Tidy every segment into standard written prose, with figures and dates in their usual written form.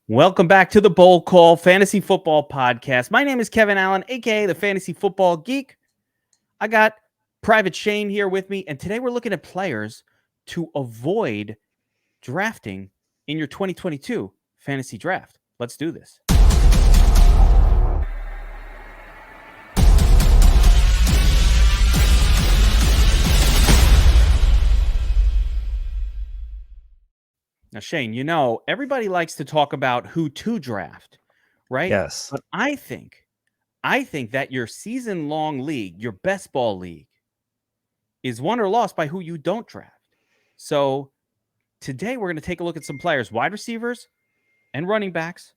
Welcome back to the Bowl Call Fantasy Football Podcast. My name is Kevin Allen, aka the Fantasy Football Geek. I got Private Shane here with me, and today we're looking at players to avoid drafting in your 2022 fantasy draft. Let's do this. Now, Shane, you know, everybody likes to talk about who to draft, right? Yes. But I think that your season-long league, your best ball league, is won or lost by who you don't draft. So today we're going to take a look at some players, wide receivers and running backs,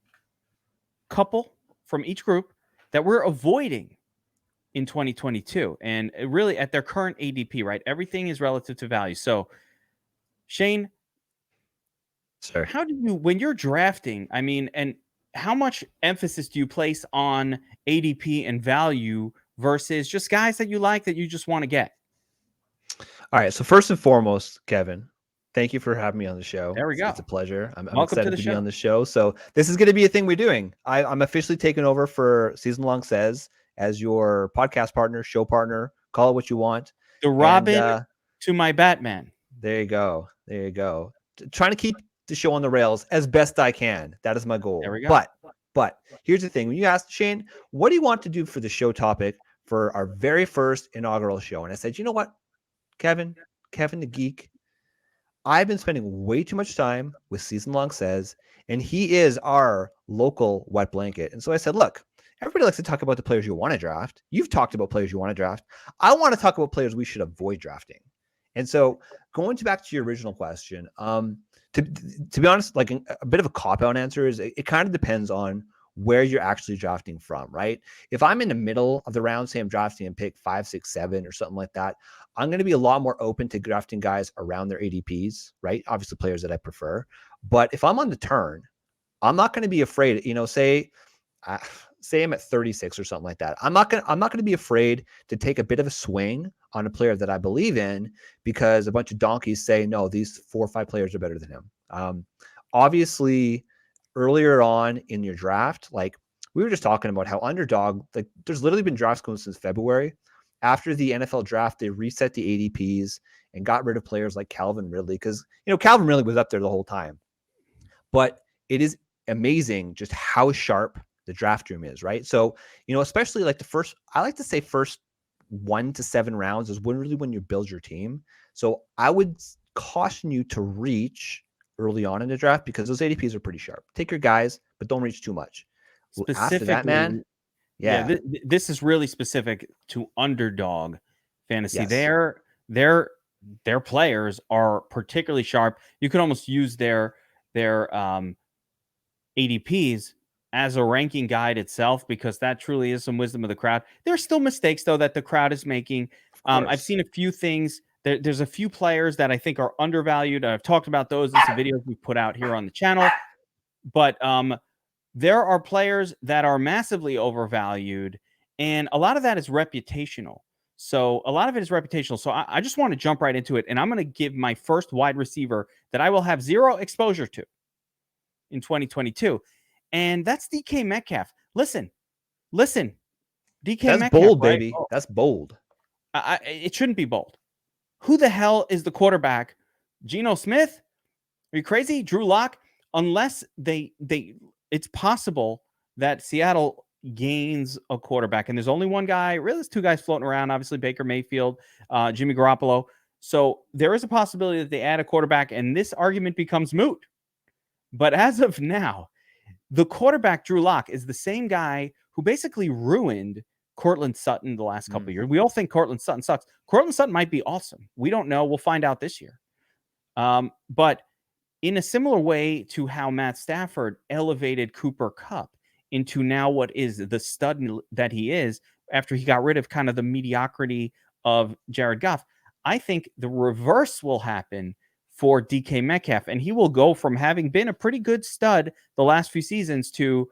couple from each group that we're avoiding in 2022. And really at their current ADP, right? Everything is relative to value. So Shane, Sir. how do you, when you're drafting, I mean, and how much emphasis do you place on ADP and value versus just guys that you like that you just want to get? All right. So first and foremost, Kevin, thank you for having me on the show. There we go. It's a pleasure. I'm Welcome excited to to be on the show. So this is going to be a thing we're doing. I'm officially taking over for Season Long Says as your podcast partner, show partner. Call it what you want. The Robin to my Batman. There you go. There you go. Trying to keep the show on the rails as best I can. That is my goal. There we go. But here's the thing. When you asked Shane, what do you want to do for the show topic for our very first inaugural show? And I said, you know what, Kevin the Geek, I've been spending way too much time with Season Long Says, and he is our local wet blanket. And so I said, look, everybody likes to talk about the players you want to draft. You've talked about players you want to draft. I want to talk about players we should avoid drafting. And so going back to your original question, to be honest, like a bit of a cop-out answer is it kind of depends on where you're actually drafting from, right? If I'm in the middle of the round, say I'm drafting and pick 5, 6, 7 or something like that, I'm going to be a lot more open to drafting guys around their ADPs, right? Obviously players that I prefer. But if I'm on the turn, I'm not going to be afraid, say I'm at 36 or something like that. I'm not going to be afraid to take a bit of a swing on a player that I believe in because a bunch of donkeys say, no, these 4 or 5 players are better than him. Obviously, earlier on in your draft, like we were just talking about how Underdog, like there's literally been drafts going since February. After the NFL draft, they reset the ADPs and got rid of players like Calvin Ridley because, Calvin Ridley was up there the whole time. But it is amazing just how sharp the draft room is, right? So, especially like I like to say first 1 to 7 rounds is when you build your team. So I would caution you to reach early on in the draft because those ADPs are pretty sharp. Take your guys, but don't reach too much. After that, man, yeah, this is really specific to Underdog Fantasy. Yes. Their players are particularly sharp. You could almost use their ADPs as a ranking guide itself because that truly is some wisdom of the crowd. There's still mistakes though that the crowd is making. I've seen a few things. There's a few players that I think are undervalued. I've talked about those in some videos we put out here on the channel. But there are players that are massively overvalued, and a lot of that is reputational. So a lot of it is reputational. So I just want to jump right into it, and I'm going to give my first wide receiver that I will have zero exposure to in 2022, and that's DK Metcalf. Listen, DK That's Metcalf, bold, right? baby. That's bold. It shouldn't be bold. Who the hell is the quarterback? Geno Smith? Are you crazy? Drew Lock? Unless it's possible that Seattle gains a quarterback, and there's only one guy. Really, there's 2 guys floating around. Obviously, Baker Mayfield, Jimmy Garoppolo. So there is a possibility that they add a quarterback, and this argument becomes moot. But as of now, the quarterback, Drew Lock, is the same guy who basically ruined Courtland Sutton the last couple of years. We all think Courtland Sutton sucks. Courtland Sutton might be awesome. We don't know. We'll find out this year. But in a similar way to how Matt Stafford elevated Cooper Kupp into now what is the stud that he is after he got rid of kind of the mediocrity of Jared Goff, I think the reverse will happen for DK Metcalf, and he will go from having been a pretty good stud the last few seasons to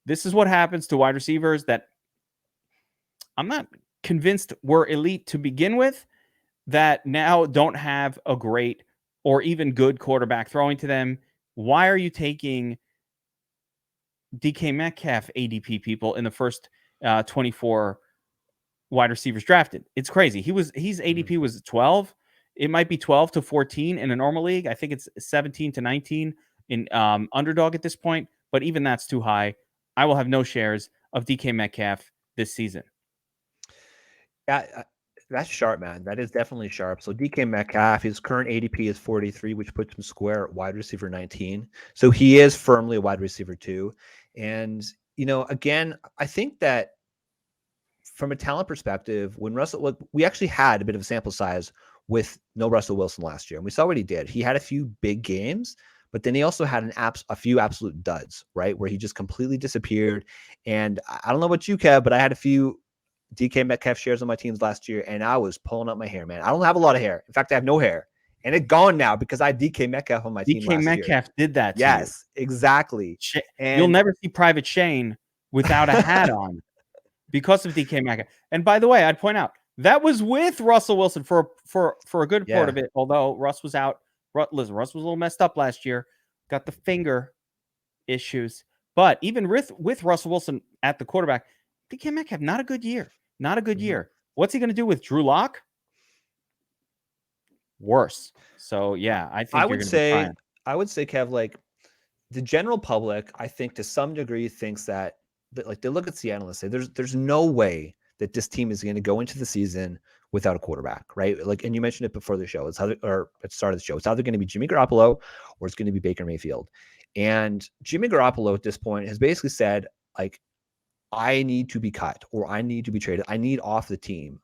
this is what happens to wide receivers that I'm not convinced were elite to begin with, that now don't have a great or even good quarterback throwing to them. Why are you taking DK Metcalf ADP people in the first 24 wide receivers drafted. It's crazy. His ADP was 12. It might be 12 to 14 in a normal league. I think it's 17 to 19 in Underdog at this point, but even that's too high. I will have no shares of DK Metcalf this season. Yeah, that's sharp, man. That is definitely sharp. So DK Metcalf, his current ADP is 43, which puts him square at wide receiver 19. So he is firmly a wide receiver 2. And, again, I think that from a talent perspective, when we actually had a bit of a sample size with no Russell Wilson last year, and we saw what he did. He had a few big games, but then he also had a few absolute duds, right? Where he just completely disappeared. And I don't know about you, Kev, but I had a few DK Metcalf shares on my teams last year, and I was pulling up my hair, man. I don't have a lot of hair. In fact, I have no hair, and it's gone now because I had DK Metcalf on my team last year. DK Metcalf did that to yes, exactly. You'll never see Private Shane without a hat on because of DK Metcalf. And by the way, I'd point out that was with Russell Wilson for a good part of it, although Russ was out. Listen, Russ was a little messed up last year, got the finger issues. But even with Russell Wilson at the quarterback, DK Metcalf, not a good year. Not a good year. What's he going to do with Drew Lock? Worse. So yeah, I think I would say, Kev, like the general public, I think to some degree thinks that like they look at Seattle and say, there's no way that this team is going to go into the season without a quarterback, right? Like, and you mentioned it before the show. Or at the start of the show. It's either going to be Jimmy Garoppolo or it's going to be Baker Mayfield. And Jimmy Garoppolo at this point has basically said, like, I need to be cut or I need to be traded. I need off the team.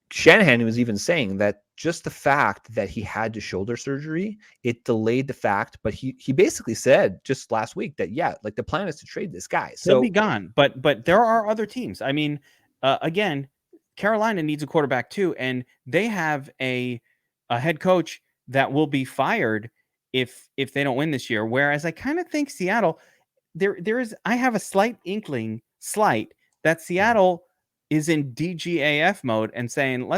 Shanahan was even saying that just the fact that he had the shoulder surgery, it delayed the fact, but he basically said just last week that, like the plan is to trade this guy. So he'll be gone, but there are other teams. I mean, again, Carolina needs a quarterback too, and they have a head coach that will be fired if they don't win this year. Whereas I kind of think Seattle, I have a slight inkling that Seattle is in DGAF mode and saying,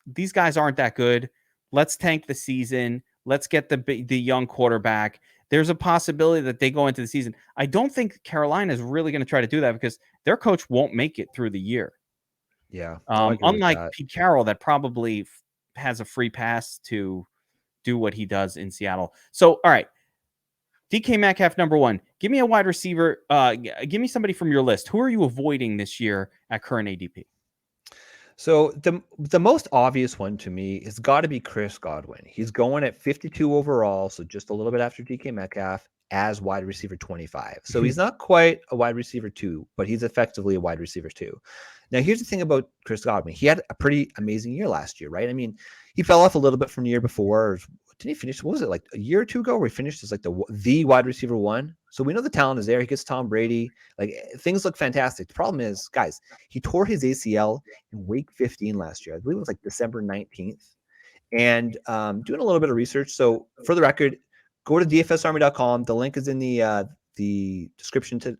these guys aren't that good. Let's tank the season. Let's get the young quarterback. There's a possibility that they go into the season. I don't think Carolina is really going to try to do that because their coach won't make it through the year. Yeah. Unlike Pete Carroll, that probably has a free pass to do what he does in Seattle. So, all right. DK Metcalf, number 1. Give me a wide receiver. Give me somebody from your list. Who are you avoiding this year at current ADP? So the most obvious one to me has got to be Chris Godwin. He's going at 52 overall, so just a little bit after DK Metcalf as wide receiver 25. So he's not quite a wide receiver 2, but he's effectively a wide receiver 2. Now, here's the thing about Chris Godwin. He had a pretty amazing year last year, right? I mean, he fell off a little bit from the year before. Did he finish? What was it, like a year or two ago where he finished as like the wide receiver 1? So we know the talent is there. He gets Tom Brady. Like, things look fantastic. The problem is, guys, he tore his ACL in week 15 last year. I believe it was like December 19th. And doing a little bit of research. So for the record, go to dfsarmy.com. The link is in the description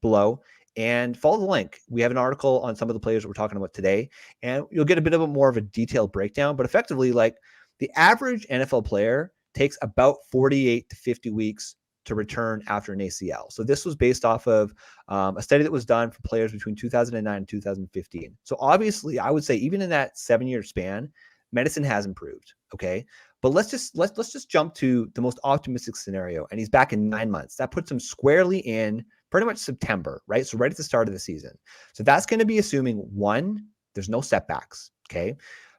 below. And follow the link. We have an article on some of the players that we're talking about today. And you'll get a bit of more of a detailed breakdown. But effectively, like, the average NFL player takes about 48 to 50 weeks to return after an ACL. So this was based off of a study that was done for players between 2009 and 2015. So obviously, I would say even in that 7-year span, medicine has improved. Okay, but let's just jump to the most optimistic scenario, and he's back in 9 months. That puts him squarely in pretty much September, right? So right at the start of the season. So that's going to be assuming 1, there's no setbacks. Okay.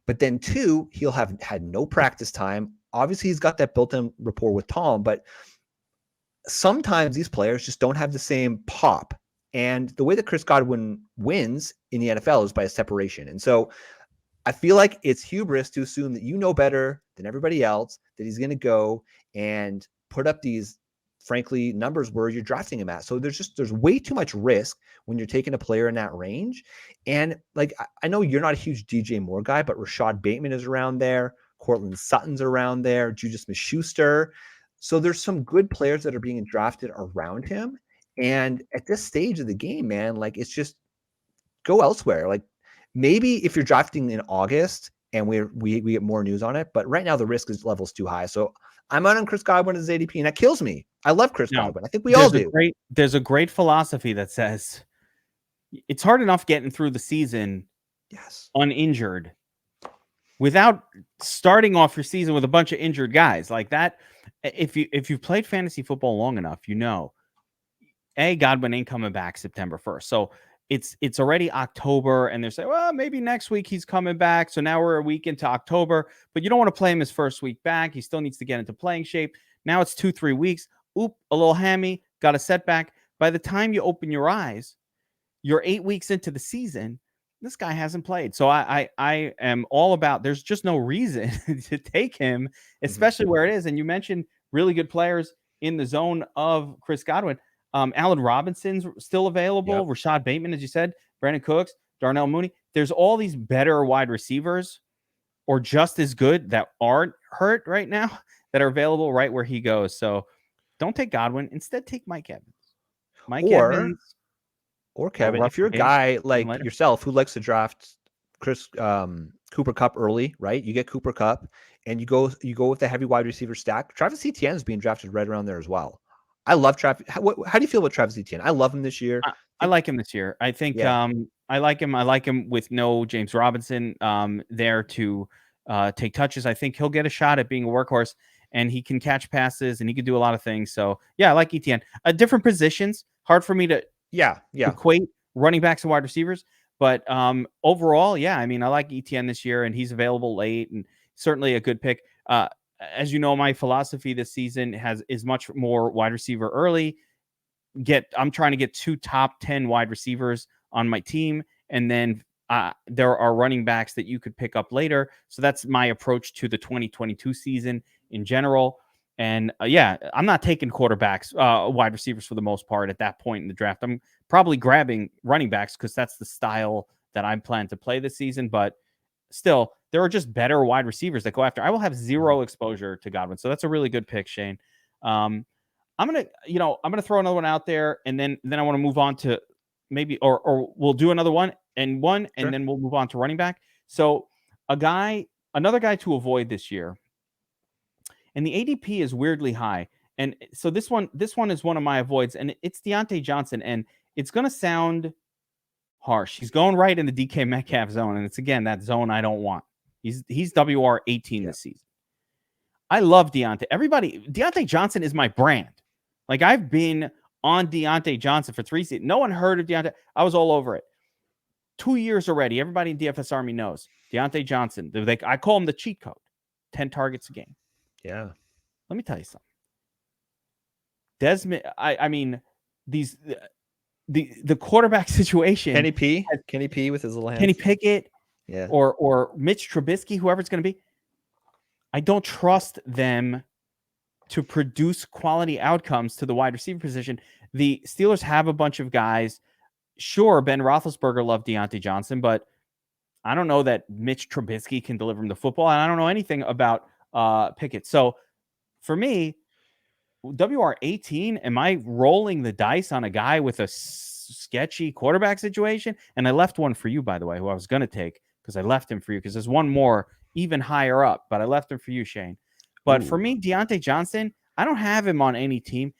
But then 2, he'll have had no practice time. Obviously, he's got that built-in rapport with Tom, but sometimes these players just don't have the same pop. And the way that Chris Godwin wins in the NFL is by a separation. And so I feel like it's hubris to assume that you know better than everybody else, that he's going to go and put up these, frankly, numbers where you're drafting him at. So there's way too much risk when you're taking a player in that range. And like, I know you're not a huge DJ Moore guy, but Rashad Bateman is around there. Cortland Sutton's around there. Juju Smith-Schuster. So there's some good players that are being drafted around him. And at this stage of the game, man, like, it's just go elsewhere. Like, maybe if you're drafting in August and we get more news on it, but right now the risk level is too high. So I'm out on Chris Godwin as ADP, and that kills me I love Chris Now, Godwin. I think we all do. There's a great philosophy that says it's hard enough getting through the season Yes. uninjured without starting off your season with a bunch of injured guys like that. If you've played fantasy football long enough, you know, Godwin ain't coming back September 1st. So it's already October, and they're saying, well, maybe next week he's coming back. So now we're a week into October, but you don't want to play him his first week back. He still needs to get into playing shape. Now it's 2-3 weeks. Oop, a little hammy, got a setback. By the time you open your eyes, you're 8 weeks into the season. This guy hasn't played. So I am all about, there's just no reason to take him, especially where it is. And you mentioned really good players in the zone of Chris Godwin. Allen Robinson's still available. Yep. Rashad Bateman, as you said, Brandon Cooks, Darnell Mooney. There's all these better wide receivers or just as good that aren't hurt right now that are available right where he goes. So don't take Godwin. Instead, take Mike Evans. Or Kevin, if you're a guy like yourself who likes to draft Cooper Kupp early, right? You get Cooper Kupp and you go with the heavy wide receiver stack. Travis Etienne is being drafted right around there as well. I love Travis. How do you feel about Travis Etienne? I love him this year. I like him this year. I think I like him. I like him with no James Robinson there to take touches. I think he'll get a shot at being a workhorse, and he can catch passes and he can do a lot of things. So yeah, I like Etienne. Different positions. Hard for me to equate running backs and wide receivers. But overall, yeah, I mean, I like Etienne this year, and he's available late and certainly a good pick. As you know, my philosophy this season is much more wide receiver early. I'm trying to get 2 top 10 wide receivers on my team, and then there are running backs that you could pick up later. So that's my approach to the 2022 season in general. And I'm not taking quarterbacks, wide receivers for the most part at that point in the draft. I'm probably grabbing running backs because that's the style that I'm planning to play this season. But still, there are just better wide receivers that go after. I will have zero exposure to Godwin, so that's a really good pick, Shane. I'm gonna throw another one out there, and then I want to move on to maybe, or we'll do another one, and then we'll move on to running back. So another guy to avoid this year. And the ADP is weirdly high. And so this one is one of my avoids, and it's Deontay Johnson. And it's going to sound harsh. He's going right in the DK Metcalf zone. And it's, again, that zone I don't want. He's WR 18 this season. I love Deontay. Deontay Johnson is my brand. Like, I've been on Deontay Johnson for 3 seasons. No one heard of Deontay. I was all over it. 2 years already. Everybody in DFS Army knows Deontay Johnson. I call him the cheat code. 10 targets a game. Yeah. Let me tell you something. Desmond, I mean, the quarterback situation. Kenny P with his little hands. Kenny Pickett, yeah, or Mitch Trubisky, whoever it's going to be. I don't trust them to produce quality outcomes to the wide receiver position. The Steelers have a bunch of guys. Sure, Ben Roethlisberger loved Deontay Johnson, but I don't know that Mitch Trubisky can deliver him the football, and I don't know anything about Pickett. So for me, WR 18, am I rolling the dice on a guy with a sketchy quarterback situation? And I left one for you, by the way, who I was going to take, because I left him for you because there's one more even higher up, but I left him for you, Shane. But for me, Deontay Johnson, I don't have him on any team.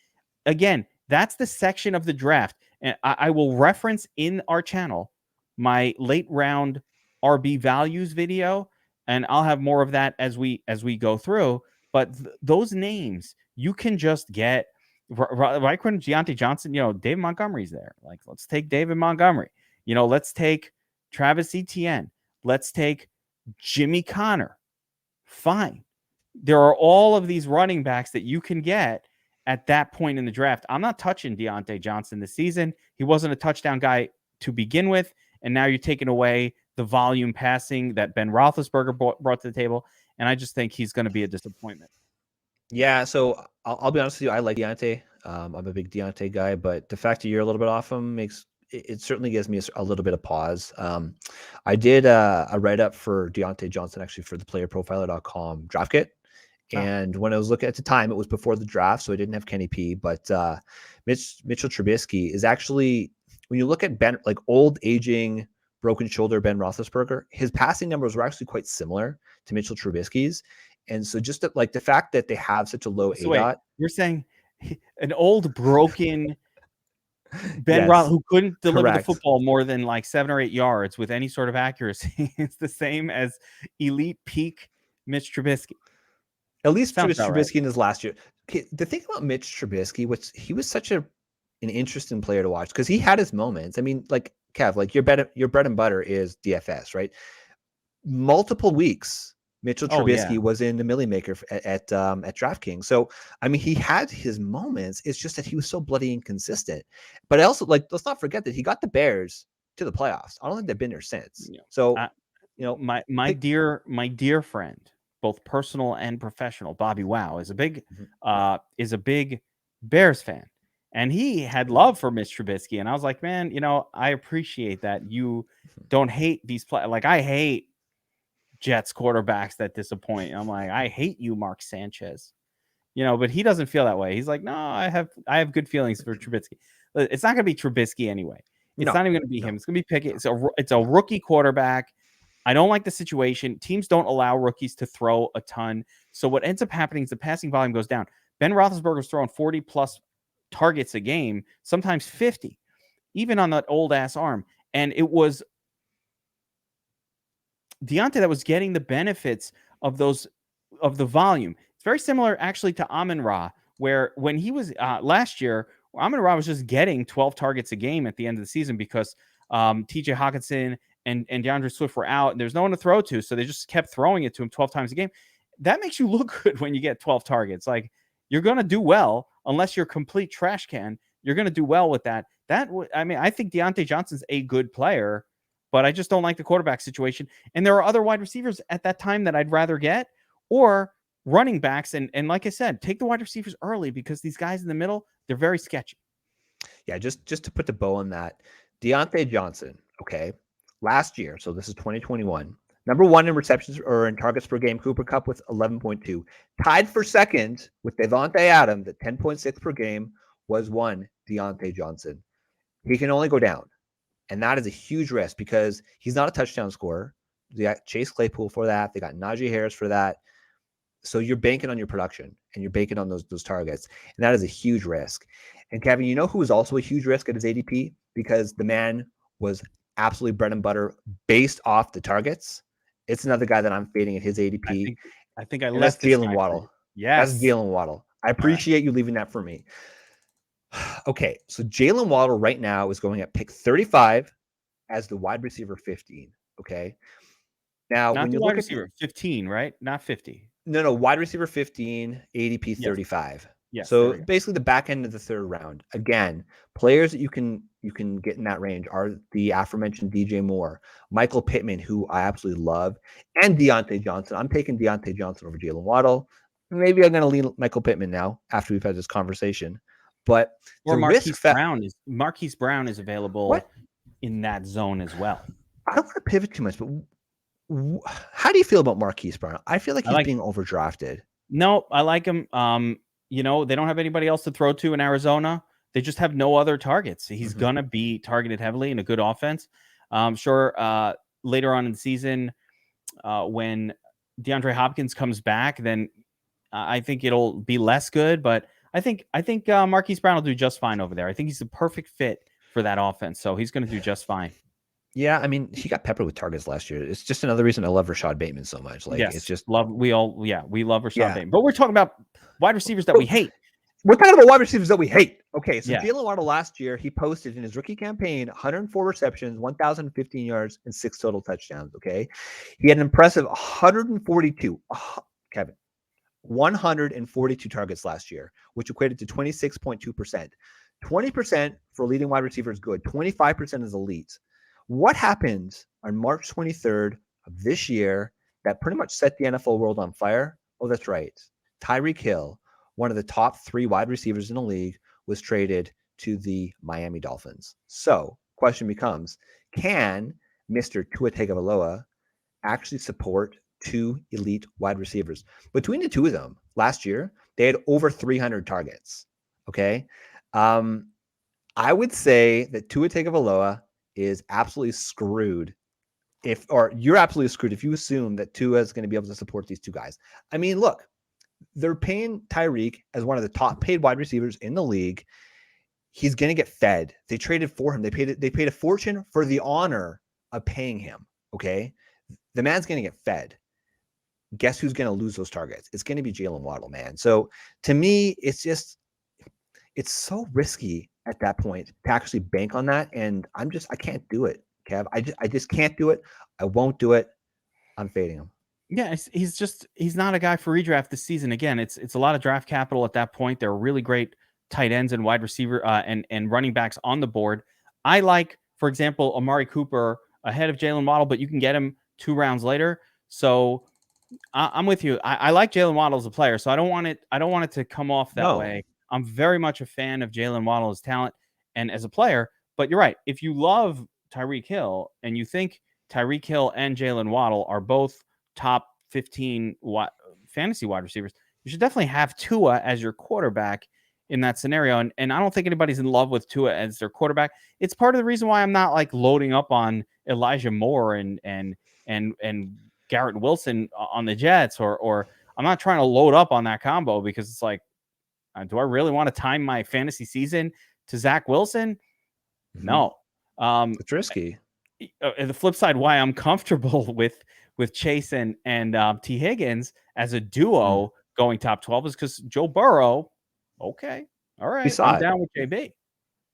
Again, that's the section of the draft. And I will reference in our channel my late round RB values video, and I'll have more of that as we go through. But those names, you can just get right when Deontay Johnson, David Montgomery's there. Like, let's take David Montgomery. Let's take Travis Etienne. Let's take Jimmy Connor. Fine. There are all of these running backs that you can get at that point in the draft. I'm not touching Deontay Johnson this season. He wasn't a touchdown guy to begin with, and now you're taking away the volume passing that Ben Roethlisberger brought to the table, and I just think he's going to be a disappointment. Yeah, so I'll be honest with you. I like Deontay. I'm a big Deontay guy, but the fact that you're a little bit off him it certainly gives me a little bit of pause. I did a write-up for Deontay Johnson, actually, for the playerprofiler.com draft kit. And when I was looking at the time, it was before the draft, so I didn't have Kenny P. But Mitchell Trubisky is actually, when you look at Ben, like old, aging, broken shoulder Ben Roethlisberger, his passing numbers were actually quite similar to Mitchell Trubisky's. And so just the fact that they have such a low ADOT. You're saying an old broken Ben Yes, who couldn't deliver the correct. football more than like 7 or 8 yards with any sort of accuracy. It's the same as elite peak Mitch Trubisky. At least Sounds Mitch about right. Trubisky in his last year. Okay, the thing about Mitch Trubisky, he was such an interesting player to watch because he had his moments. I mean, like Kev, like your bread and butter is DFS, right? Multiple weeks, Mitchell Oh, Trubisky yeah. was in the Millie Maker at DraftKings. So I mean, he had his moments. It's just that he was so bloody inconsistent. But I also like let's not forget that he got the Bears to the playoffs. I don't think they've been there since. Yeah. So you know, My dear friend, both personal and professional, Bobby Wow, is a big Bears fan. And he had love for Mitch Trubisky. And I was like, man, I appreciate that you don't hate these players. Like, I hate Jets quarterbacks that disappoint. I'm like, I hate you, Mark Sanchez. But he doesn't feel that way. He's like, no, I have good feelings for Trubisky. It's not going to be Trubisky anyway. It's not even going to be him. It's going to be Pickett. It's a rookie quarterback. I don't like the situation. Teams don't allow rookies to throw a ton. So what ends up happening is the passing volume goes down. Ben Roethlisberger's throwing 40 plus targets a game, sometimes 50, even on that old ass arm. And it was Deontay that was getting the benefits of the volume. It's very similar actually to Amon-Ra, where when he was last year, Amon-Ra was just getting 12 targets a game at the end of the season because TJ Hawkinson and DeAndre Swift were out and there's no one to throw to. So they just kept throwing it to him 12 times a game. That makes you look good when you get 12 targets. Like, you're going to do well unless you're a complete trash can. You're going to do well with that. I think Deontay Johnson's a good player, but I just don't like the quarterback situation. And there are other wide receivers at that time that I'd rather get, or running backs. And like I said, take the wide receivers early because these guys in the middle, they're very sketchy. Yeah, just to put the bow on that, Deontay Johnson, okay, last year, so this is 2021, number one in receptions or in targets per game, Cooper Kupp with 11.2. Tied for second with Devontae Adams at 10.6 per game was one Deontay Johnson. He can only go down. And that is a huge risk because he's not a touchdown scorer. They got Chase Claypool for that. They got Najee Harris for that. So you're banking on your production and you're banking on those targets. And that is a huge risk. And Kevin, you know who was also a huge risk at his ADP? Because the man was absolutely bread and butter based off the targets. It's another guy that I'm fading at his ADP. I think I and left that's Jalen Waddle. Yes. That's Jalen Waddle. I appreciate you leaving that for me. Okay, so Jalen Waddle right now is going at pick 35 as the wide receiver 15. Okay. Now, not when the you wide look receiver, at 15, right? Not 50. no, wide receiver 15, ADP 35. Yes. So basically the back end of the third round. Again, players that you can get in that range are the aforementioned DJ Moore, Michael Pittman, who I absolutely love, and Deontay Johnson. I'm taking Deontay Johnson over Jalen Waddle. Maybe I'm going to lean Michael Pittman now after we've had this conversation. But or Marquise Brown is available in that zone as well. I don't want to pivot too much, but how do you feel about Marquise Brown? I feel like he's being overdrafted. No, I like him. They don't have anybody else to throw to in Arizona. They just have no other targets. He's gonna be targeted heavily in a good offense. Sure. Later on in the season, when DeAndre Hopkins comes back, then I think it'll be less good. But I think Marquise Brown will do just fine over there. I think he's the perfect fit for that offense. So he's going to do just fine. Yeah, I mean, he got peppered with targets last year. It's just another reason I love Rashad Bateman so much. Like, it's just we love Rashad Bateman. But we're talking about wide receivers that we hate. We're talking about wide receivers that we hate. Okay, so Jalen Waddle last year, he posted in his rookie campaign 104 receptions, 1,015 yards, and 6 total touchdowns. Okay, he had an impressive 142. Kevin, 142 targets last year, which equated to 26.2%. 20% for leading wide receiver is good. 25% is elite. What happened on March 23rd of this year that pretty much set the NFL world on fire? Oh, that's right. Tyreek Hill, one of the top 3 wide receivers in the league, was traded to the Miami Dolphins. So, question becomes, can Mr. Tua Tagovailoa actually support 2 elite wide receivers? Between the two of them, last year, they had over 300 targets. Okay? I would say that Tua Tagovailoa is absolutely screwed you're absolutely screwed if you assume that Tua is going to be able to support these two guys. I mean, look, They're paying Tyreek as one of the top paid wide receivers in the league. He's going to get fed. They traded for him. They paid a fortune for the honor of paying him. Okay. The man's going to get fed. Guess who's going to lose those targets? It's going to be Jalen Waddle, man. So to me, it's so risky at that point to actually bank on that. And I can't do it, Kev. I just can't do it. I won't do it. I'm fading him. Yeah, he's not a guy for redraft this season. Again, it's a lot of draft capital at that point. There are really great tight ends and wide receiver and running backs on the board. I like, for example, Amari Cooper ahead of Jalen Waddle, but you can get him 2 rounds later. So I'm with you. I like Jalen Waddle as a player, so I don't want it to come off that way. I'm very much a fan of Jalen Waddle's talent and as a player. But you're right. If you love Tyreek Hill and you think Tyreek Hill and Jalen Waddle are both top 15 fantasy wide receivers, you should definitely have Tua as your quarterback in that scenario. And I don't think anybody's in love with Tua as their quarterback. It's part of the reason why I'm not like loading up on Elijah Moore and Garrett Wilson on the Jets, or I'm not trying to load up on that combo because it's like, do I really want to time my fantasy season to Zach Wilson? Mm-hmm. No. It's risky. The flip side, why I'm comfortable with Chase and T. Higgins as a duo going top 12 is because Joe Burrow. Okay, all right, I'm down with JB.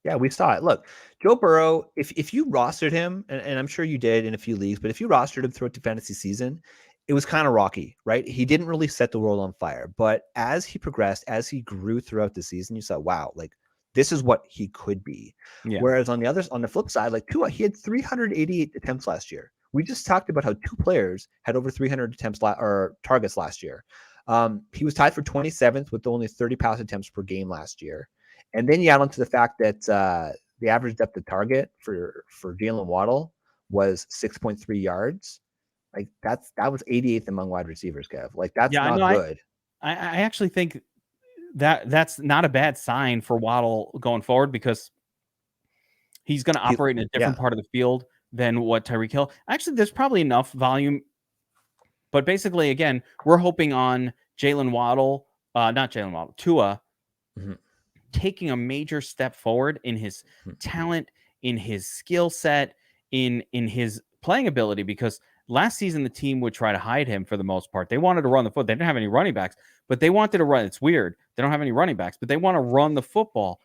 Yeah, we saw it. Look, Joe Burrow, if you rostered him, and I'm sure you did in a few leagues, but if you rostered him throughout the fantasy season, it was kind of rocky, right? He didn't really set the world on fire. But as he progressed, as he grew throughout the season, you saw, wow, like this is what he could be. Yeah. Whereas on the flip side, like Tua, he had 388 attempts last year. We just talked about how 2 players had over 300 attempts or targets last year. He was tied for 27th with only 30 pass attempts per game last year. And then you add on to the fact that the average depth of target for Jalen Waddle was 6.3 yards. Like that was 88th among wide receivers, Kev. Like that's not good. I actually think that's not a bad sign for Waddle going forward because he's going to operate in a different part of the field than what Tyreek Hill. Actually, there's probably enough volume. But basically, again, we're hoping on Jalen Waddle, not Jalen Waddle, Tua, taking a major step forward in his talent, in his skill set, in his playing ability, because last season the team would try to hide him for the most part. They wanted to run the foot. They didn't have any running backs, but they wanted to run. It's weird. They don't have any running backs, but they want to run the football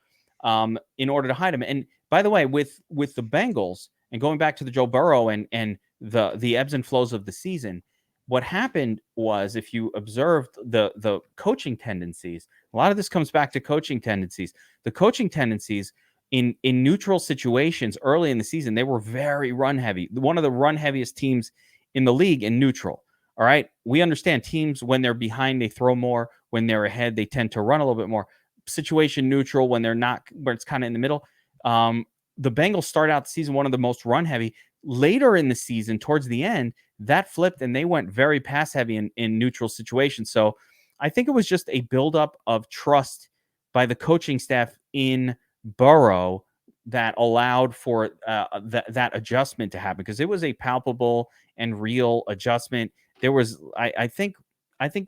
in order to hide him. And by the way, with the Bengals, and going back to the Joe Burrow and the ebbs and flows of the season, what happened was, if you observed the coaching tendencies, a lot of this comes back to coaching tendencies. The coaching tendencies in neutral situations early in the season, they were very run heavy. One of the run heaviest teams in the league in neutral. All right. We understand teams, when they're behind, they throw more. When they're ahead, they tend to run a little bit more. Situation neutral, when they're not, where it's kind of in the middle. The Bengals start out the season one of the most run heavy. Later in the season, towards the end, that flipped and they went very pass heavy in neutral situations. So I think it was just a buildup of trust by the coaching staff in Burrow that allowed for that adjustment to happen, because it was a palpable and real adjustment. There was, I think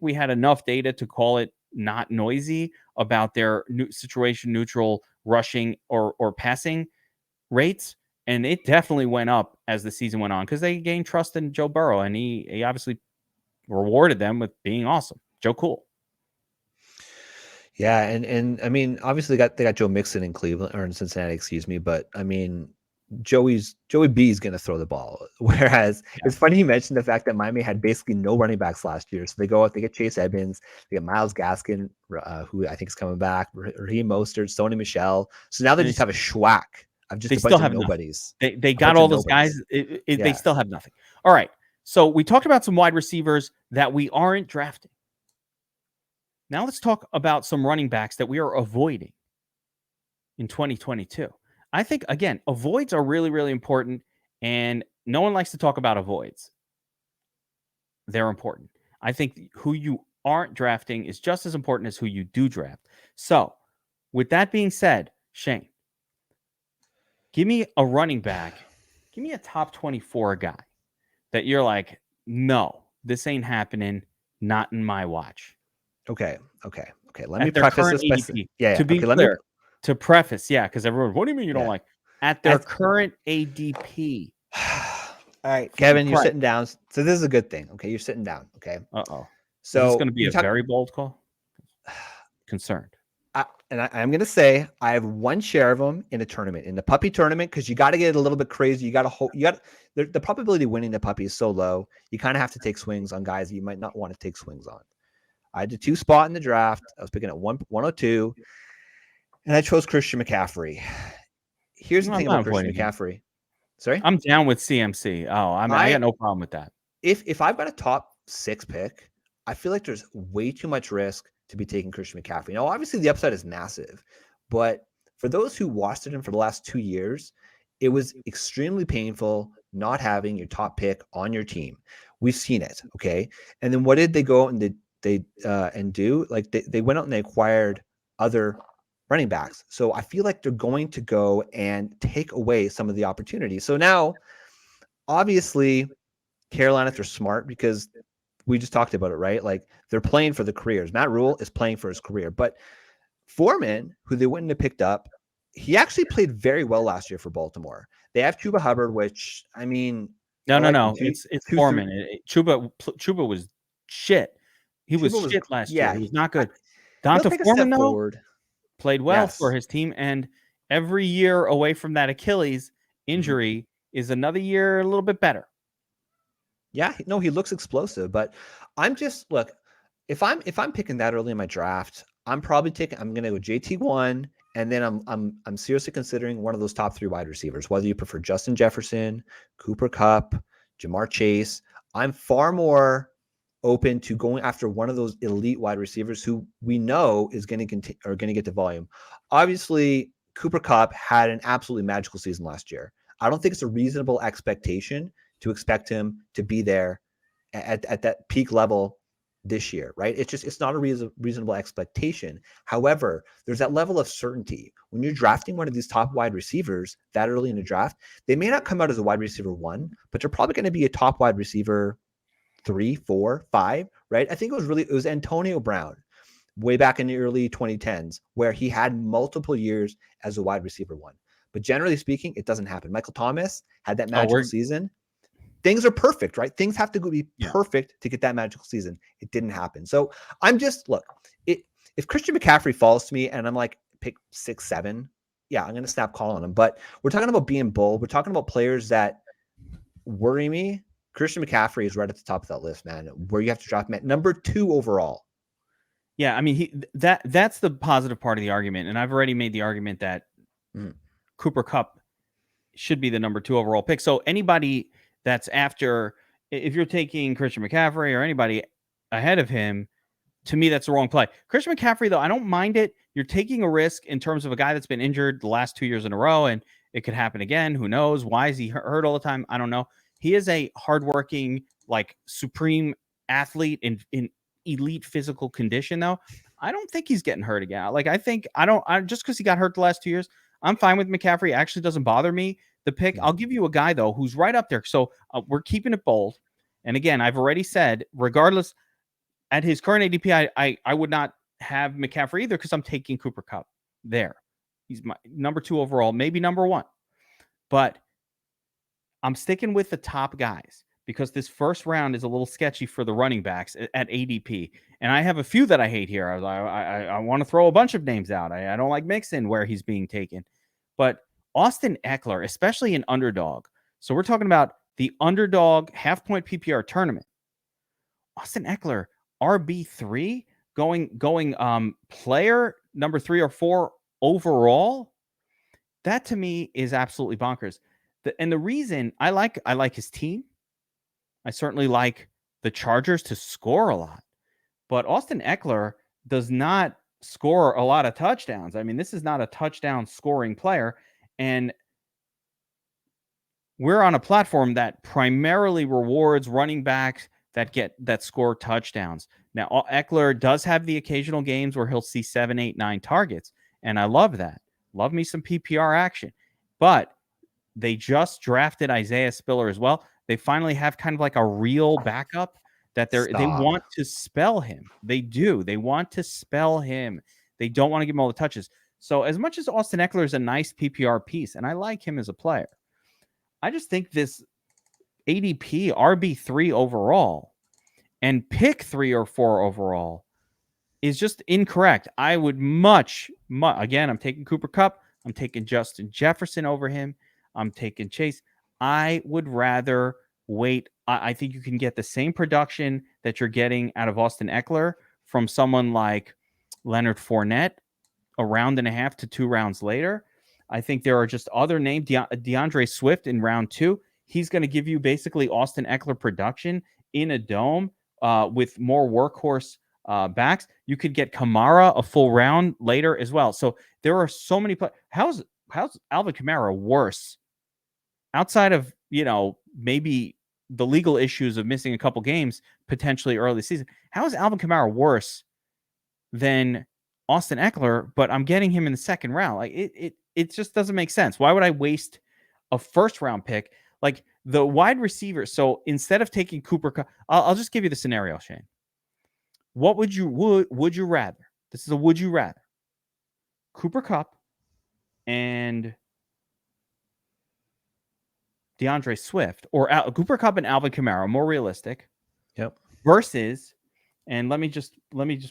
we had enough data to call it not noisy about their situation neutral rushing or passing rates. And it definitely went up as the season went on because they gained trust in Joe Burrow, and he obviously rewarded them with being awesome. Joe Cool. Yeah, and I mean, obviously they got Joe Mixon in Cleveland or in Cincinnati, excuse me, but I mean, Joey B is going to throw the ball. Whereas it's funny you mentioned the fact that Miami had basically no running backs last year. So they go out, they get Chase Edmonds, they get Myles Gaskin, who I think is coming back, Raheem Mostert, Sony Michel. So now they just have a schwack of just a bunch of nobodies. They got all those guys. They still have nothing. All right. So we talked about some wide receivers that we aren't drafting. Now let's talk about some running backs that we are avoiding in 2022. I think, again, avoids are really, really important, and no one likes to talk about avoids. They're important. I think who you aren't drafting is just as important as who you do draft. So with that being said, Shane, give me a running back. Give me a top 24 guy that you're like, no, this ain't happening. Not in my watch. Okay. Let me At their preface current this by ADP. yeah. To be Okay, let me clear, to preface, yeah, because everyone, what do you mean you don't yeah. like? At their As, current ADP. all right, Kevin, you're sitting down. So this is a good thing. Okay, you're sitting down. Okay. Uh-oh. Is this So going to be you a talk. very bold call? Concerned. I'm going to say I have one share of them in a tournament, in the puppy tournament, because you got to get a little bit crazy. You got to hope. The probability of winning the puppy is so low. You kind of have to take swings on guys that you might not want to take swings on. I had the 2 spot in the draft. I was picking at 102, and I chose Christian McCaffrey. Here's the I'm thing not about Christian avoiding him. McCaffrey. Sorry, I'm down with CMC. Oh, I got no problem with that. If I've got a top 6 pick, I feel like there's way too much risk to be taking Christian McCaffrey. Now, obviously, the upside is massive, but for those who watched him for the last 2 years, it was extremely painful not having your top pick on your team. We've seen it, okay? And then what did they go out and do? Like they went out and they acquired other running backs. So I feel like they're going to go and take away some of the opportunities. So now, obviously, Carolina, if they're smart, because we just talked about it, right? Like they're playing for the careers. Matt Rule is playing for his career, but Foreman, who they wouldn't have picked up, he actually played very well last year for Baltimore. They have Chuba Hubbard, which I mean, No. It's Foreman. Chuba was shit. He was shit last year. He was not good. He'll Donta take a Foreman step though forward. played well for his team, and every year away from that Achilles injury is another year a little bit better. Yeah, no, he looks explosive, but I'm just look, if I'm picking that early in my draft, I'm going to go JT1, and then I'm seriously considering one of those top 3 wide receivers, whether you prefer Justin Jefferson, Cooper Kupp, Jamar Chase. I'm far more open to going after one of those elite wide receivers who we know is going to get the volume. Obviously, Cooper Kupp had an absolutely magical season last year. I don't think it's a reasonable expectation to expect him to be there at that peak level this year, right? It's not a reasonable expectation. However, there's that level of certainty. When you're drafting one of these top wide receivers that early in the draft, they may not come out as a wide receiver 1, but they're probably going to be a top wide receiver 3, 4, 5, right? I think it was Antonio Brown way back in the early 2010s where he had multiple years as a wide receiver 1. But generally speaking, it doesn't happen. Michael Thomas had that magical season. Things are perfect, right? Things have to be perfect to get that magical season. It didn't happen. So I'm just, look, if Christian McCaffrey falls to me and I'm like, pick 6, 7, yeah, I'm going to snap call on him. But we're talking about being bold. We're talking about players that worry me. Christian McCaffrey is right at the top of that list, man, where you have to draft him at number 2 overall. Yeah, I mean, that's the positive part of the argument. And I've already made the argument that Cooper Kupp should be the number 2 overall pick. So anybody that's after, if you're taking Christian McCaffrey or anybody ahead of him, to me, that's the wrong play. Christian McCaffrey, though, I don't mind it. You're taking a risk in terms of a guy that's been injured the last 2 years in a row, and it could happen again. Who knows? Why is he hurt all the time? I don't know. He is a hardworking, like, supreme athlete in elite physical condition, though. I don't think he's getting hurt again. Like, just because he got hurt the last 2 years, I'm fine with McCaffrey. It actually doesn't bother me. The pick, I'll give you a guy, though, who's right up there. So we're keeping it bold. And again, I've already said, regardless, at his current ADP, I would not have McCaffrey either because I'm taking Cooper Kupp there. He's my number 2 overall, maybe number 1. But I'm sticking with the top guys because this first round is a little sketchy for the running backs at ADP. And I have a few that I hate here. I want to throw a bunch of names out. I don't like Mixon where he's being taken. But Austin Eckler, especially in Underdog. So we're talking about the Underdog half-point PPR tournament. Austin Eckler, RB3, going player number 3 or 4 overall. That to me is absolutely bonkers. And the reason I like his team. I certainly like the Chargers to score a lot. But Austin Eckler does not score a lot of touchdowns. I mean, this is not a touchdown scoring player. And we're on a platform that primarily rewards running backs that score touchdowns. Now, Eckler does have the occasional games where he'll see 7, 8, 9 targets. And I love that. Love me some PPR action. But they just drafted Isaiah Spiller as well. They finally have kind of like a real backup that they want to spell him. They do. They want to spell him. They don't want to give him all the touches. So as much as Austin Eckler is a nice PPR piece, and I like him as a player, I just think this ADP RB3 overall and pick 3 or 4 overall is just incorrect. I would again, I'm taking Cooper Kupp. I'm taking Justin Jefferson over him. I'm taking Chase. I would rather wait. I think you can get the same production that you're getting out of Austin Eckler from someone like Leonard Fournette a round and a half to 2 rounds later. I think there are just other names. DeAndre Swift in round 2. He's going to give you basically Austin Eckler production in a dome with more workhorse backs. You could get Kamara a full round later as well. So there are so many players. How's Alvin Kamara worse outside of, maybe the legal issues of missing a couple games potentially early season? How is Alvin Kamara worse than Austin Eckler? But I'm getting him in the second round. Like it just doesn't make sense. Why would I waste a first round pick? Like the wide receiver. So instead of taking Cooper, I'll just give you the scenario, Shane. What would you rather? This is a would you rather. Cooper Kupp and DeAndre Swift, or Cooper Kupp and Alvin Kamara, more realistic. Yep. Versus, and let me just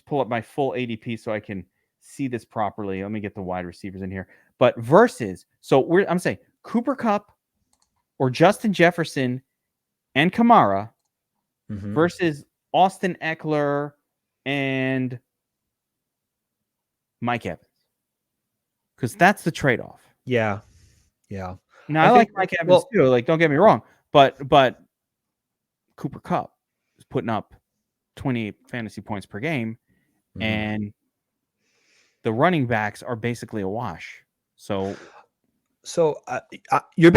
pull up my full ADP so I can see this properly. Let me get the wide receivers in here. But versus, so I'm saying Cooper Kupp or Justin Jefferson and Kamara versus Austin Eckler and Mike Evans. Because that's the trade-off. Yeah. Now I like Mike Evans too. Like, don't get me wrong, but Cooper Kupp is putting up 28 fantasy points per game, and the running backs are basically a wash. So you're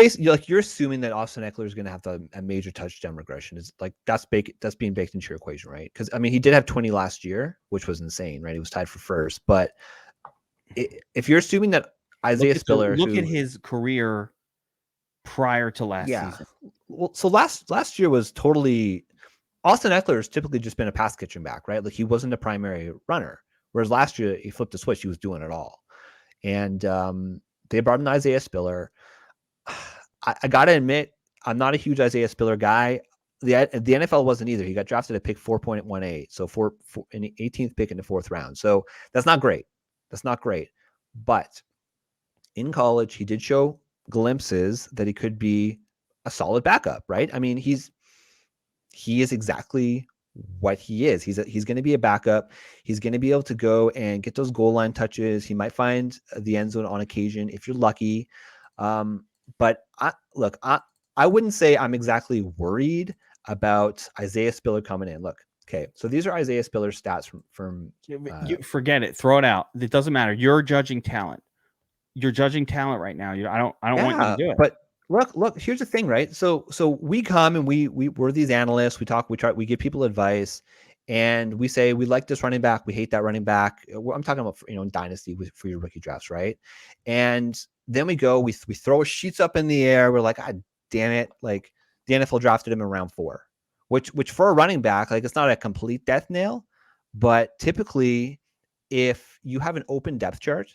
assuming that Austin Eckler is going to have a major touchdown regression. Is like that's being baked into your equation, right? Because I mean, he did have 20 last year, which was insane, right? He was tied for first. But if you're assuming that Isaiah Spiller, look at his career prior to last season. Well, so last year was totally Austin Eckler has typically just been a pass catching back, right? Like he wasn't a primary runner. Whereas last year he flipped the switch, he was doing it all. And they brought in Isaiah Spiller. I gotta admit, I'm not a huge Isaiah Spiller guy. The NFL wasn't either. He got drafted at pick 4.18, so in the 18th pick in the 4th round. So that's not great. But in college, he did show glimpses that he could be a solid backup, right? I mean, he is exactly what he is. He's going to be a backup. He's going to be able to go and get those goal line touches. He might find the end zone on occasion if you're lucky. But I wouldn't say I'm exactly worried about Isaiah Spiller coming in. Look, okay, so these are Isaiah Spiller's stats from you forget it, throw it out. It doesn't matter. You're judging talent. You're judging talent right now. I don't want you to do it. But look, here's the thing, right? So we come and we're these analysts. We give people advice, and we say we like this running back, we hate that running back. I'm talking about in dynasty for your rookie drafts, right? And then we throw sheets up in the air. We're like, God damn it! Like the NFL drafted him in round 4, which for a running back, like it's not a complete death nail, but typically, if you have an open depth chart,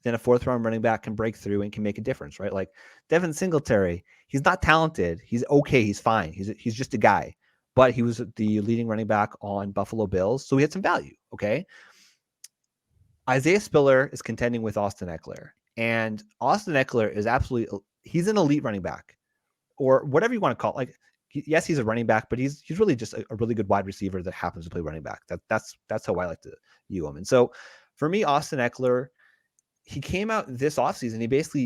then a 4th round running back can break through and can make a difference, right? Like Devin Singletary, he's not talented. He's okay. He's fine. He's just a guy, but he was the leading running back on Buffalo Bills. So he had some value. Okay. Isaiah Spiller is contending with Austin Eckler, and Austin Eckler is he's an elite running back or whatever you want to call it. Like, yes, he's a running back, but he's really just a really good wide receiver that happens to play running back. That's how I like to view him. And so for me, Austin Eckler, he came out this offseason.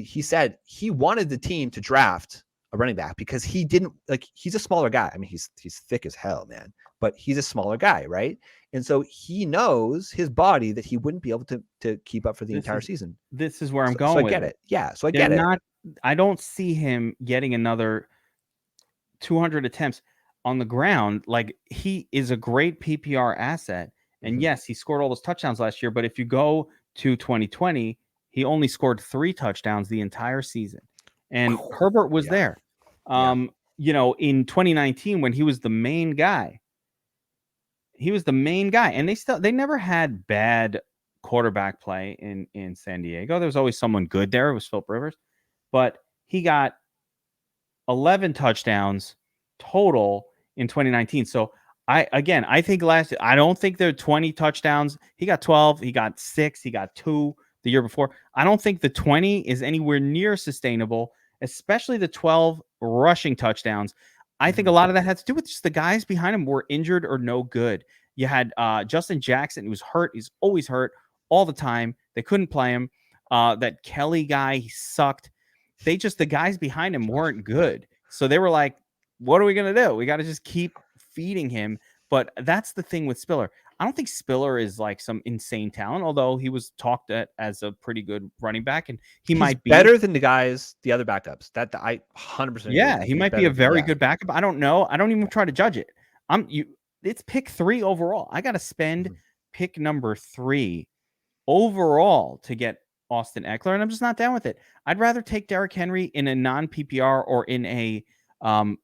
He said he wanted the team to draft a running back because he didn't he's a smaller guy. I mean, he's thick as hell, man, but he's a smaller guy. Right. And so he knows his body that he wouldn't be able to keep up for the entire season. This is where I'm going. So I with get it. it. Yeah. So I get it. I don't see him getting another 200 attempts on the ground. Like, he is a great PPR asset. And yes, he scored all those touchdowns last year, but if you go to 2020, he only scored 3 touchdowns the entire season. And Herbert was there. In 2019, when he was the main guy, he was the main guy, and they never had bad quarterback play in San Diego. There was always someone good there. It was Philip Rivers, but he got 11 touchdowns total in 2019. So I think I don't think there are 20 touchdowns. He got 12, he got 6, he got 2 the year before. I don't think the 20 is anywhere near sustainable, especially the 12 rushing touchdowns. I think a lot of that had to do with just the guys behind him were injured or no good. You had Justin Jackson, who was hurt. He's always hurt all the time. They couldn't play him. That Kelly guy, he sucked. The guys behind him weren't good. So they were like, what are we going to do? We got to just keep feeding him. But that's the thing with Spiller. I don't think Spiller is like some insane talent, although he was talked at as a pretty good running back, and he's might be better than the other backups. That I 100%. Yeah, he might be a very good backup. I don't know. I don't even try to judge it. It's pick 3 overall. I got to spend pick number 3 overall to get Austin Eckler, and I'm just not down with it. I'd rather take Derrick Henry in a non-PPR or in a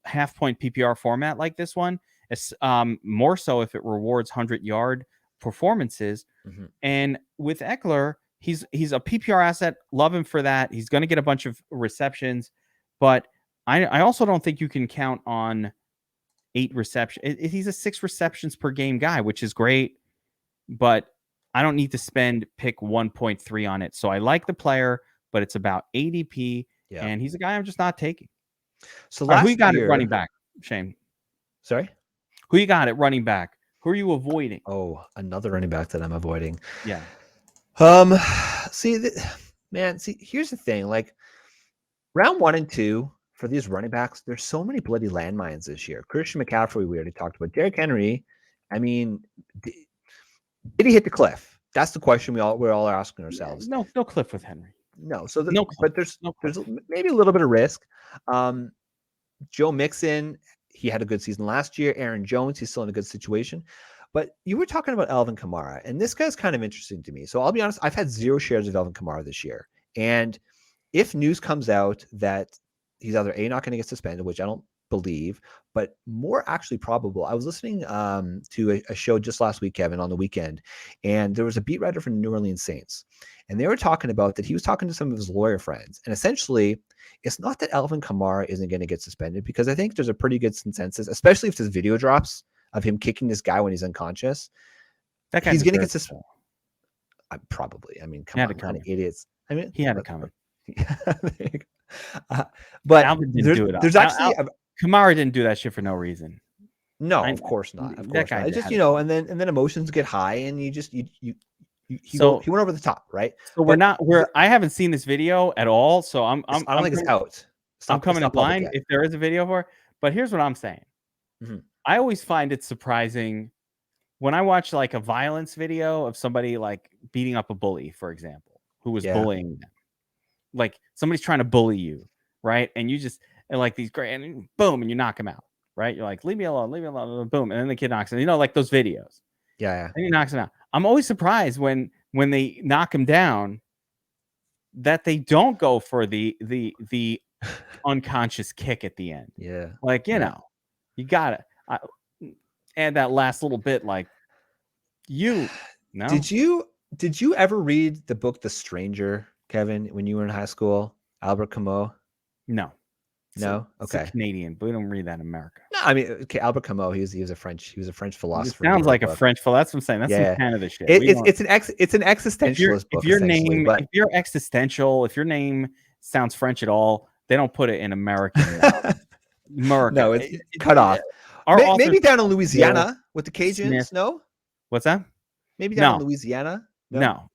half-point PPR format like this one. It's more so if it rewards 100-yard performances. And with Eckler, he's a PPR asset. Love him for that. He's going to get a bunch of receptions, but I also don't think you can count on 8 receptions. He's a 6 receptions per game guy, which is great, but I don't need to spend pick 1.3 on it. So I like the player, but it's about ADP, and he's a guy I'm just not taking. So who you got at running back, Shane? Sorry? Who you got at running back? Who are you avoiding? Oh, another running back that I'm avoiding. Yeah. See, here's the thing. Like, round 1 and 2 for these running backs, there's so many bloody landmines this year. Christian McCaffrey, we already talked about. Derrick Henry, I mean, did he hit the cliff? That's the question we're all asking ourselves. No cliff with Henry. No. So but there's maybe a little bit of risk. Joe Mixon, he had a good season last year. Aaron Jones, he's still in a good situation. But you were talking about Alvin Kamara, and this guy's kind of interesting to me. So I'll be honest, I've had 0 shares of Alvin Kamara this year. And if news comes out that he's either not going to get suspended, which I don't believe, but more actually probable. I was listening to a show just last week, Kevin, on the weekend, and there was a beat writer from the New Orleans Saints, and they were talking about that he was talking to some of his lawyer friends, and essentially it's not that Alvin Kamara isn't going to get suspended, because I think there's a pretty good consensus, especially if this video drops of him kicking this guy when he's unconscious. That he's going to get suspended. Probably. I mean, come on, kind of idiots. I mean, he had it coming. But Alvin didn't do it. There's actually Kamara didn't do that shit for no reason. No, of course not. Of course not. It's just, and then emotions get high, and he went over the top, right? So I haven't seen this video at all, so I don't think it's out. I'm coming in blind if there is a video for it. But here's what I'm saying. I always find it surprising when I watch like a violence video of somebody like beating up a bully, for example, who was bullying them. Like somebody's trying to bully you, right? And you just like these great, and boom, and you knock him out, right? You're like, leave me alone, boom, and then the kid knocks him. Like those videos. Yeah. And he knocks him out. I'm always surprised when they knock him down that they don't go for the unconscious kick at the end. Yeah. Like, you gotta add that last little bit. Like, no. Did you ever read the book The Stranger, Kevin, when you were in high school? Albert Camus? No. No. Okay. It's Canadian, but we don't read that in America. No, I mean, okay, Albert Camus. He was a French philosopher. It sounds like a French philosopher. That's what I'm saying. That's some Canada shit. It's an existentialist book. If you're existential, if your name sounds French at all, they don't put it in American. America. No, it's cut off. Maybe down in Louisiana with the Cajuns. No. What's that? Maybe down in Louisiana. No.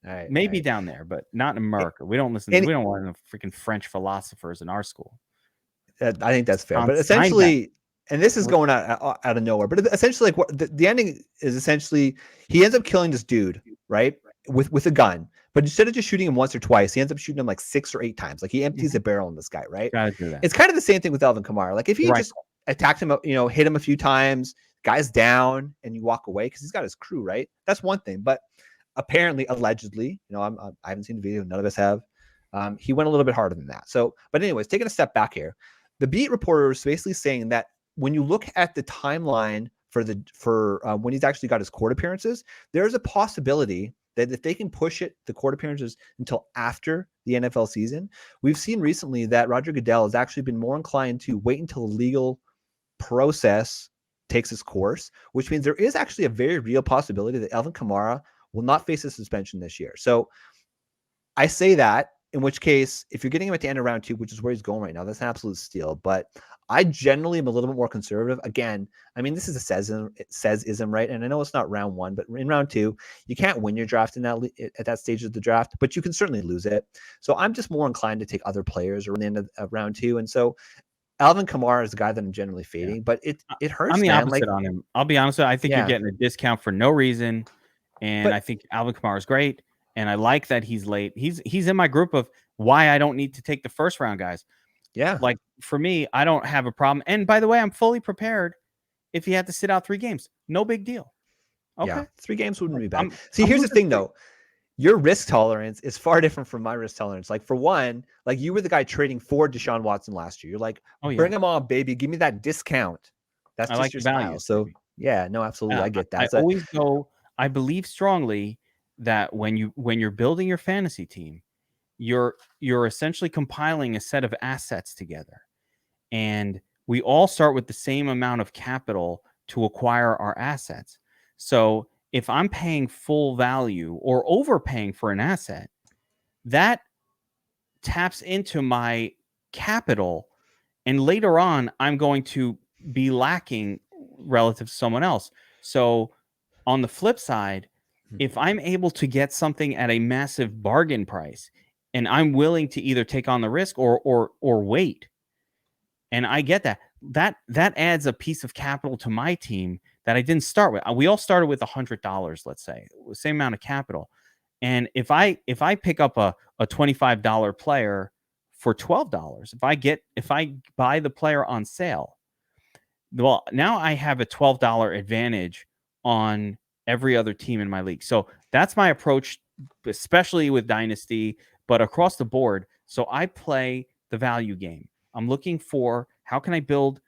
Right, maybe down there, but not in America. We don't listen. We don't want no freaking French philosophers in our school. I think that's fair. But essentially, and this is going out of nowhere, but essentially, like what the ending is, essentially, he ends up killing this dude, right, with a gun. But instead of just shooting him once or twice, he ends up shooting him like 6 or 8 times. Like he empties a barrel on this guy, right? Gotta do that. It's kind of the same thing with Elvin Kumar. Like if he just attacked him, hit him a few times, guy's down, and you walk away because he's got his crew, right? That's one thing. But apparently, allegedly, I haven't seen the video. None of us have. He went a little bit harder than that. So, but anyways, taking a step back here, the beat reporter was basically saying that when you look at the timeline for when he's actually got his court appearances. There's a possibility that if they can push the court appearances until after the NFL season, we've seen recently that Roger Goodell has actually been more inclined to wait until the legal process takes its course, which means there is actually a very real possibility that Alvin Kamara will not face a suspension this year. So I say that, in which case, if you're getting him at the end of round 2, which is where he's going right now, that's an absolute steal. But I generally am a little bit more conservative. Again, I mean, this is a says-ism, right? And I know it's not round 1, but in round 2, you can't win your draft at that stage of the draft, but you can certainly lose it. So I'm just more inclined to take other players around the end of round 2. And so Alvin Kamara is the guy that I'm generally fading, but it hurts. I'm the man. opposite on him. I'll be honest with you. I think you're getting a discount for no reason. And I think Alvin Kamara is great. And I like that he's late. He's in my group of why I don't need to take the first round guys. Yeah. Like for me, I don't have a problem. And by the way, I'm fully prepared if he had to sit out 3 games. No big deal. Okay. Yeah, 3 games wouldn't be bad. Here's the thing though. Your risk tolerance is far different from my risk tolerance. Like for one, like you were the guy trading for Deshaun Watson last year. You're like, bring him on, baby. Give me that discount. That's just your style. So yeah, no, absolutely. I get that. I believe strongly that when you're building your fantasy team, you're essentially compiling a set of assets together. And we all start with the same amount of capital to acquire our assets. So if I'm paying full value or overpaying for an asset, that taps into my capital. And later on, I'm going to be lacking relative to someone else. So on the flip side, if I'm able to get something at a massive bargain price and I'm willing to either take on the risk or wait, and I get that adds a piece of capital to my team that I didn't start with. We all started with $100, let's say, the same amount of capital. And if I pick up a $25 player for $12, if I buy the player on sale, well, now I have a $12 advantage on every other team in my league. So that's my approach, especially with Dynasty, but across the board. So I play the value game. I'm looking for how can I build,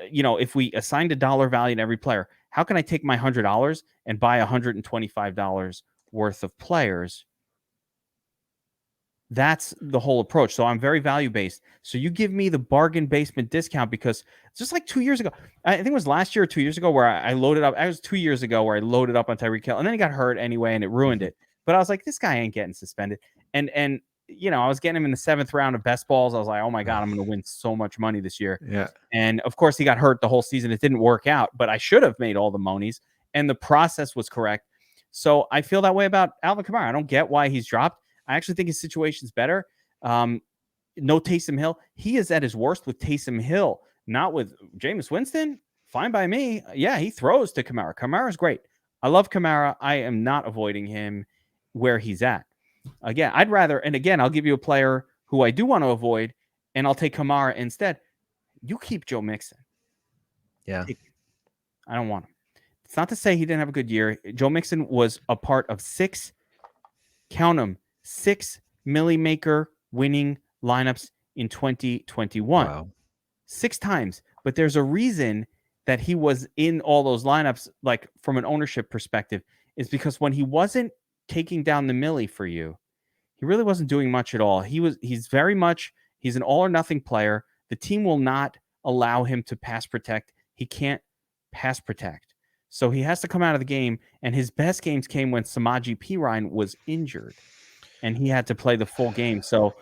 if we assigned $1 value to every player, how can I take my $100 and buy $125 worth of players? That's the whole approach. So I'm very value based. So you give me the bargain basement discount because just like 2 years ago, I think it was last year or 2 years ago where I loaded up. I was 2 years ago where I loaded up on Tyreek Hill and then he got hurt anyway and it ruined it. But I was like, this guy ain't getting suspended. And I was getting him in the 7th round of best balls. I was like, oh my God, I'm going to win so much money this year. Yeah. And of course he got hurt the whole season. It didn't work out, but I should have made all the monies and the process was correct. So I feel that way about Alvin Kamara. I don't get why he's dropped. I actually think his situation's better. No Taysom Hill. He is at his worst with Taysom Hill, not with Jameis Winston. Fine by me. Yeah, he throws to Kamara. Kamara's great. I love Kamara. I am not avoiding him where he's at. Again, I'd rather, and again, I'll give you a player who I do want to avoid, and I'll take Kamara instead. You keep Joe Mixon. Yeah. I don't want him. It's not to say he didn't have a good year. Joe Mixon was a part of 6 Millie Maker winning lineups in 2021. Wow. 6 times. But there's a reason that he was in all those lineups, like from an ownership perspective, is because when he wasn't taking down the Millie for you, he really wasn't doing much at all. He's an all or nothing player. The team will not allow him to pass protect. He can't pass protect. So he has to come out of the game, and his best games came when Samaje Perine was injured, and he had to play the full game. So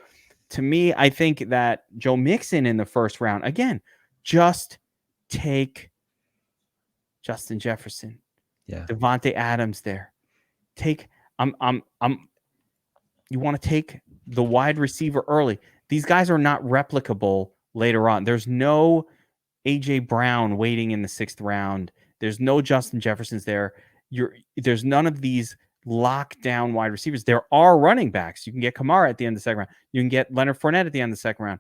to me, I think that Joe Mixon in the first round, again, just take Justin Jefferson, Devontae Adams there. You want to take the wide receiver early. These guys are not replicable later on. There's no AJ Brown waiting in the 6th round. There's no Justin Jeffersons there. There's none of these lockdown wide receivers. There are running backs. You can get Kamara at the end of the 2nd round. You can get Leonard Fournette at the end of the 2nd round.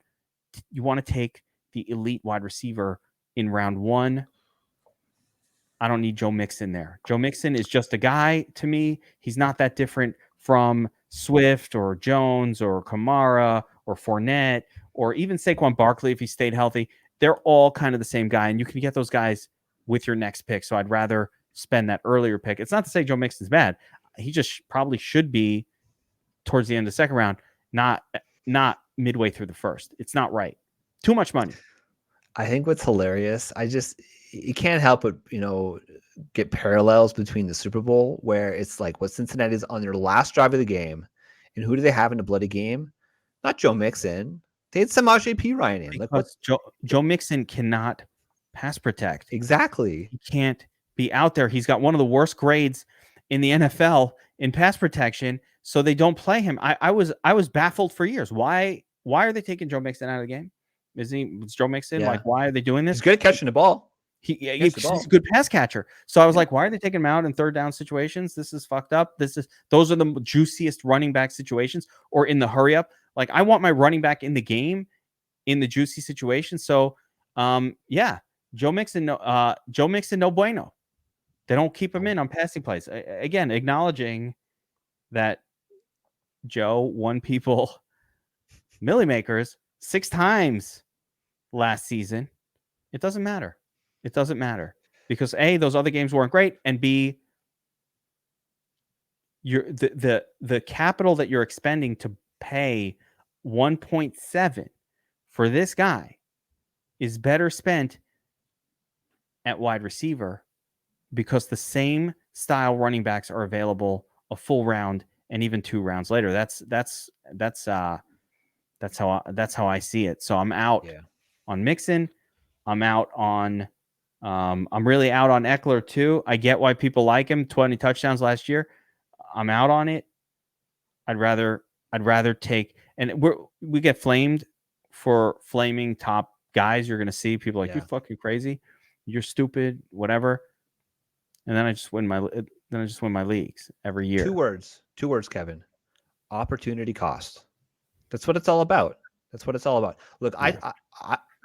You want to take the elite wide receiver in round 1. I don't need Joe Mixon there. Joe Mixon is just a guy to me. He's not that different from Swift or Jones or Kamara or Fournette or even Saquon Barkley if he stayed healthy. They're all kind of the same guy, and you can get those guys with your next pick. So I'd rather spend that earlier pick. It's not to say Joe Mixon's bad. He just probably should be towards the end of the second round, not midway through the first. It's not right. Too much money. I think what's hilarious, you can't help but, get parallels between the Super Bowl, where it's like what Cincinnati's on their last drive of the game, and who do they have in a bloody game? Not Joe Mixon. They had Samaje Perine in. Like, what? Joe Mixon cannot pass protect. Exactly. He can't be out there. He's got one of the worst grades in the NFL in pass protection, so they don't play him. I was baffled for years. Why are they taking Joe Mixon out of the game? Is Joe Mixon? Yeah. Like, why are they doing this? He's good at catching the ball. He's a good pass catcher. So I was like, why are they taking him out in third down situations? This is fucked up. Those are the juiciest running back situations, or in the hurry up. Like, I want my running back in the game in the juicy situation. So yeah, Joe Mixon, no bueno. They don't keep him in on passing plays. Again, acknowledging that Joe won people Millie Makers 6 times last season. It doesn't matter. It doesn't matter because A, those other games weren't great, and B, the capital that you're expending to pay 1.7 for this guy is better spent at wide receiver, because the same style running backs are available a full round and even 2 rounds later. That's how I see it. So I'm out on Mixon. I'm out on I'm really out on Eckler too. I get why people like him. 20 touchdowns last year. I'm out on it. I'd rather take, and we get flamed for flaming top guys. You're going to see people like, you're fucking crazy, you're stupid, whatever. And then I just win my leagues every year. 2 words, Kevin. Opportunity cost. That's what it's all about. Look, yeah.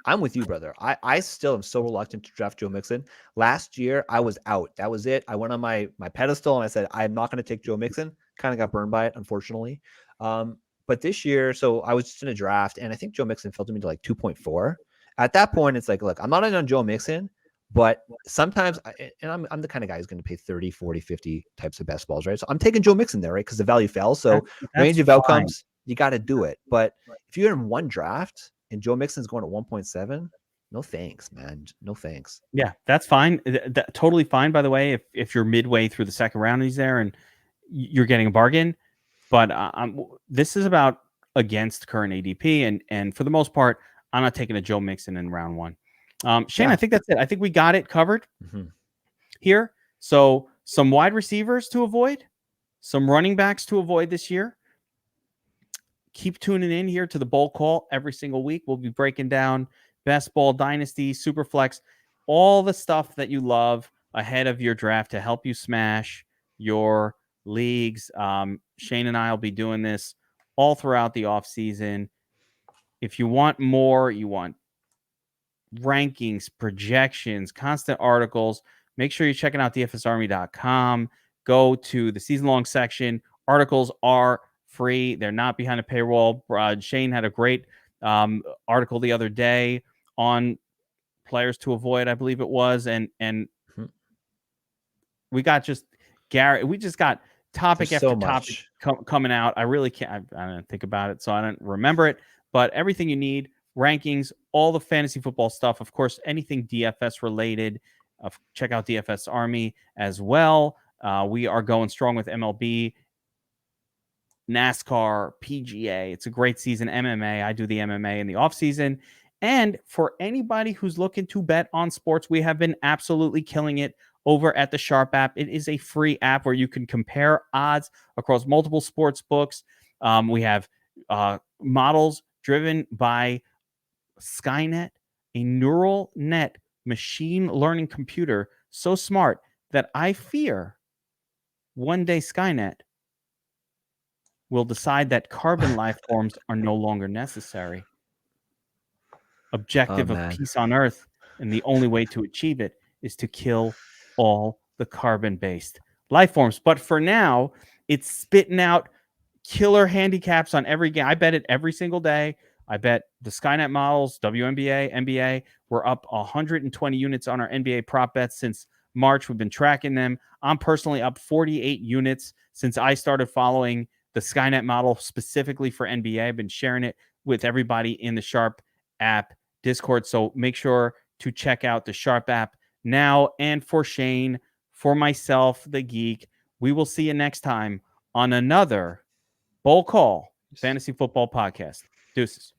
I'm with you, brother. I still am so reluctant to draft Joe Mixon. Last year, I was out. That was it. I went on my pedestal and I said, I'm not going to take Joe Mixon. Kind of got burned by it, unfortunately. But this year, so I was just in a draft, and I think Joe Mixon fell to me to like 2.4. At that point, it's like, look, I'm not in on Joe Mixon, but sometimes, I'm the kind of guy who's going to pay 30, 40, 50 types of best balls, right? So I'm taking Joe Mixon there, right? Because the value fell. So range of outcomes, you got to do it. But if you're in one draft and Joe Mixon's going at 1.7, no thanks, man. No thanks. Yeah, that's fine. Totally fine, by the way, if you're midway through the second round and he's there and you're getting a bargain. But this is about against current ADP. And for the most part, I'm not taking a Joe Mixon in round 1. Shane, I think that's it. I think we got it covered here. So some wide receivers to avoid, some running backs to avoid this year. Keep tuning in here to the Bowl Call every single week. We'll be breaking down Best Ball, Dynasty, Superflex, all the stuff that you love ahead of your draft to help you smash your leagues. Shane and I will be doing this all throughout the off season. If you want more, you want rankings, projections, constant articles, make sure you're checking out dfsarmy.com. Go to the season-long section. Articles are free. They're not behind a paywall. Shane had a great article the other day on players to avoid, I believe it was, and we got just Garrett. We just got topic There's after topic coming out. I really can't. I don't think about it, so I don't remember it. But everything you need, rankings, all the fantasy football stuff, of course, anything DFS related. Check out DFS Army as well. We are going strong with MLB, NASCAR, PGA. It's a great season. MMA. I do the MMA in the off season. And for anybody who's looking to bet on sports, we have been absolutely killing it over at the Sharp app. It is a free app where you can compare odds across multiple sports books. We have models driven by Skynet, a neural net machine learning computer so smart that I fear one day Skynet will decide that carbon life forms are no longer necessary. Objective of peace on Earth, and the only way to achieve it is to kill all the carbon-based life forms. But for now, it's spitting out killer handicaps on every game. I bet it every single day. I bet the Skynet models, WNBA, NBA, we're up 120 units on our NBA prop bets since March. We've been tracking them. I'm personally up 48 units since I started following the Skynet model specifically for NBA. I've been sharing it with everybody in the Sharp app Discord. So make sure to check out the Sharp app now. And for Shane, for myself, the Geek, we will see you next time on another Bowl Call Fantasy Football Podcast. Deuces.